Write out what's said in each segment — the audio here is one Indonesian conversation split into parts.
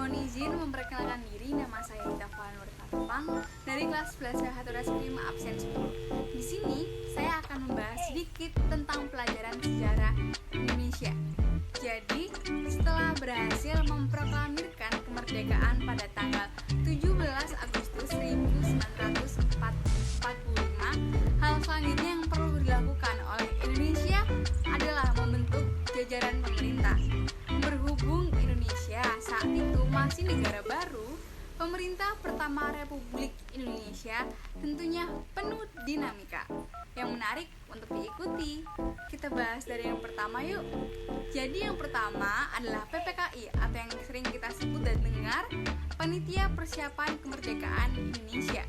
Mohon izin memperkenalkan diri, nama saya Dita Nur Tepang dari kelas 11 Fakultas Prima absen 10. Di sini saya akan membahas sedikit tentang pelajaran sejarah Indonesia. Jadi, setelah berhasil memproklamirkan kemerdekaan pada tanggal 17 Agustus 1945, hal selanjutnya yang perlu dilakukan oleh Indonesia adalah membentuk jajaran pemerintah. Berhubung Indonesia saat itu masih negara baru, pemerintah pertama Republik Indonesia tentunya penuh dinamika yang menarik untuk diikuti. Kita bahas dari yang pertama yuk. Jadi yang pertama adalah PPKI atau yang sering kita sebut dan dengar Panitia Persiapan Kemerdekaan Indonesia.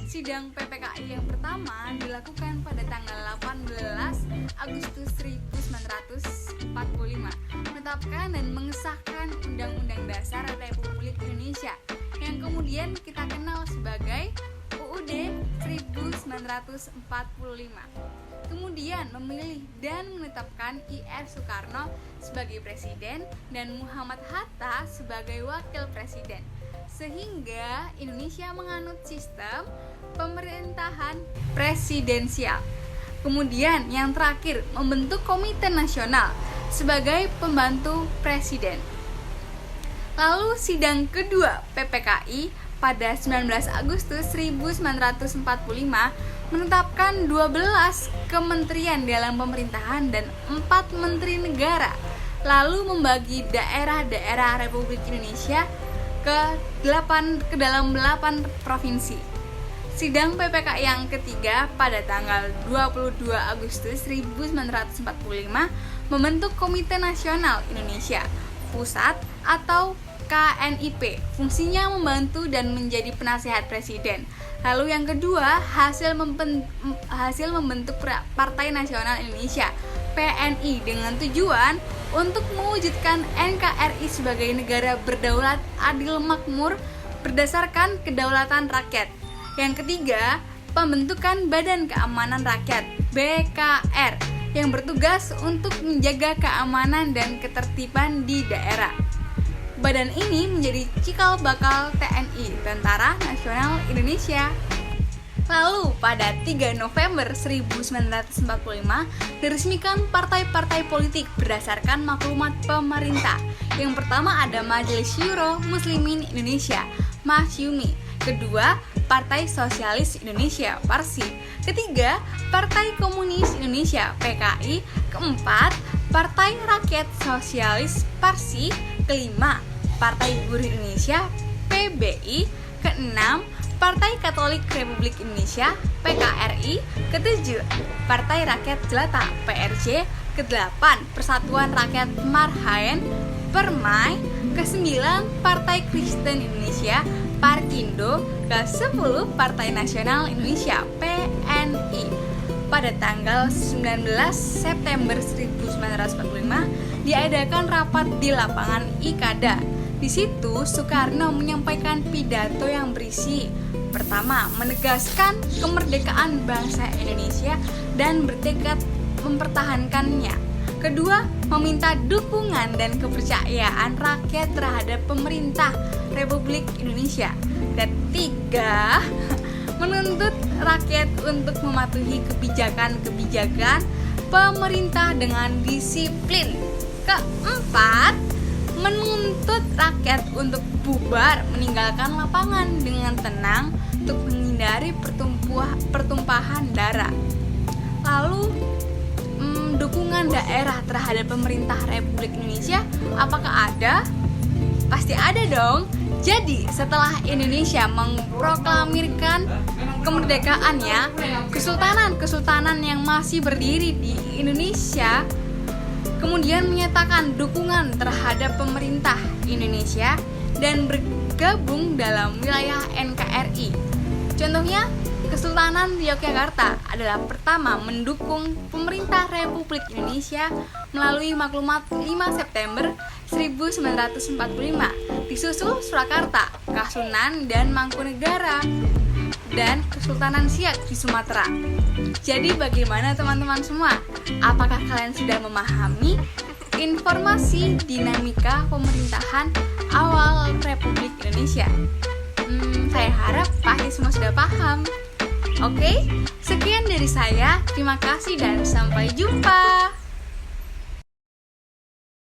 Sidang PPKI yang pertama dilakukan pada tanggal 18 Agustus 1945, menetapkan dan mengesahkan Undang-Undang Dasar Republik Indonesia yang kemudian kita kenal sebagai UUD 1945. Kemudian memilih dan menetapkan I.R. Soekarno sebagai presiden dan Muhammad Hatta sebagai wakil presiden, sehingga Indonesia menganut sistem pemerintahan presidensial. Kemudian yang terakhir membentuk Komite Nasional sebagai pembantu presiden. Lalu sidang kedua PPKI pada 19 Agustus 1945 menetapkan 12 kementerian dalam pemerintahan dan 4 menteri negara, lalu membagi daerah-daerah Republik Indonesia ke dalam 8 provinsi. Sidang PPKI yang ketiga pada tanggal 22 Agustus 1945 membentuk Komite Nasional Indonesia Pusat atau KNIP, fungsinya membantu dan menjadi penasihat presiden. Lalu yang kedua, hasil membentuk Partai Nasional Indonesia PNI dengan tujuan untuk mewujudkan NKRI sebagai negara berdaulat, adil, makmur berdasarkan kedaulatan rakyat. Yang ketiga, pembentukan Badan Keamanan Rakyat BKR yang bertugas untuk menjaga keamanan dan ketertiban di daerah. Badan ini menjadi cikal bakal TNI, Tentara Nasional Indonesia. Lalu pada 3 November 1945 diresmikan partai-partai politik berdasarkan maklumat pemerintah. Yang pertama ada Majelis Syuro Muslimin Indonesia, MASYUMI. Kedua, Partai Sosialis Indonesia, PARSI. Ketiga, Partai Komunis Indonesia, PKI. Keempat, Partai Rakyat Sosialis, PARSI. Kelima, Partai Buruh Indonesia, PBI. Keenam, Partai Katolik Republik Indonesia, PKRI. Ketujuh, Partai Rakyat Jelata, PRJ. Kedelapan, Persatuan Rakyat Marhaen, PERMAI. Kesembilan, Partai Kristen Indonesia, Parkindo. Ke-10, Partai Nasional Indonesia, PNI. Pada tanggal 19 September 1945 diadakan rapat di lapangan Ikada. Di situ Soekarno menyampaikan pidato yang berisi: pertama, menegaskan kemerdekaan bangsa Indonesia dan bertekad mempertahankannya. Kedua, meminta dukungan dan kepercayaan rakyat terhadap pemerintah Republik Indonesia. Ketiga, menuntut rakyat untuk mematuhi kebijakan-kebijakan pemerintah dengan disiplin. Keempat, menuntut rakyat untuk bubar meninggalkan lapangan dengan tenang untuk menghindari pertumpahan darah. Lalu dukungan daerah terhadap pemerintah Republik Indonesia apakah ada? Pasti ada dong. Jadi setelah Indonesia memproklamirkan kemerdekaannya, kesultanan yang masih berdiri di Indonesia kemudian menyatakan dukungan terhadap pemerintah Indonesia dan bergabung dalam wilayah NKRI. Contohnya, Kesultanan Yogyakarta adalah pertama mendukung pemerintah Republik Indonesia melalui maklumat 5 September 1945, disusul Surakarta, Kasunan, dan Mangkunegaran, dan Kesultanan Siak di Sumatera. Jadi bagaimana teman-teman semua? Apakah kalian sudah memahami informasi dinamika pemerintahan awal Indonesia. Saya harap pasti semua sudah paham. Oke, sekian dari saya. Terima kasih dan sampai jumpa.